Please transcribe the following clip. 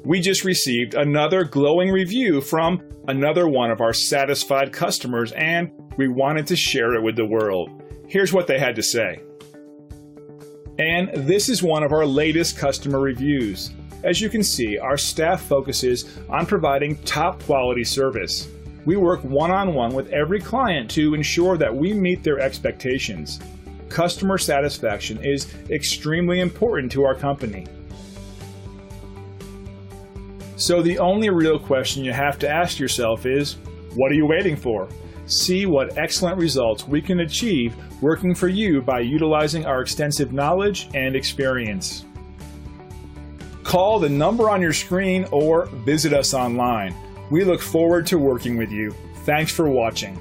We just received another glowing review from another one of our satisfied customers, and we wanted to share it with the world. Here's what they had to say. And this is one of our latest customer reviews. As you can see, our staff focuses on providing top quality service. We work one-on-one with every client to ensure that we meet their expectations. Customer satisfaction is extremely important to our company. So the only real question you have to ask yourself is, what are you waiting for? See what excellent results we can achieve working for you by utilizing our extensive knowledge and experience. Call the number on your screen or visit us online. We look forward to working with you. Thanks for watching.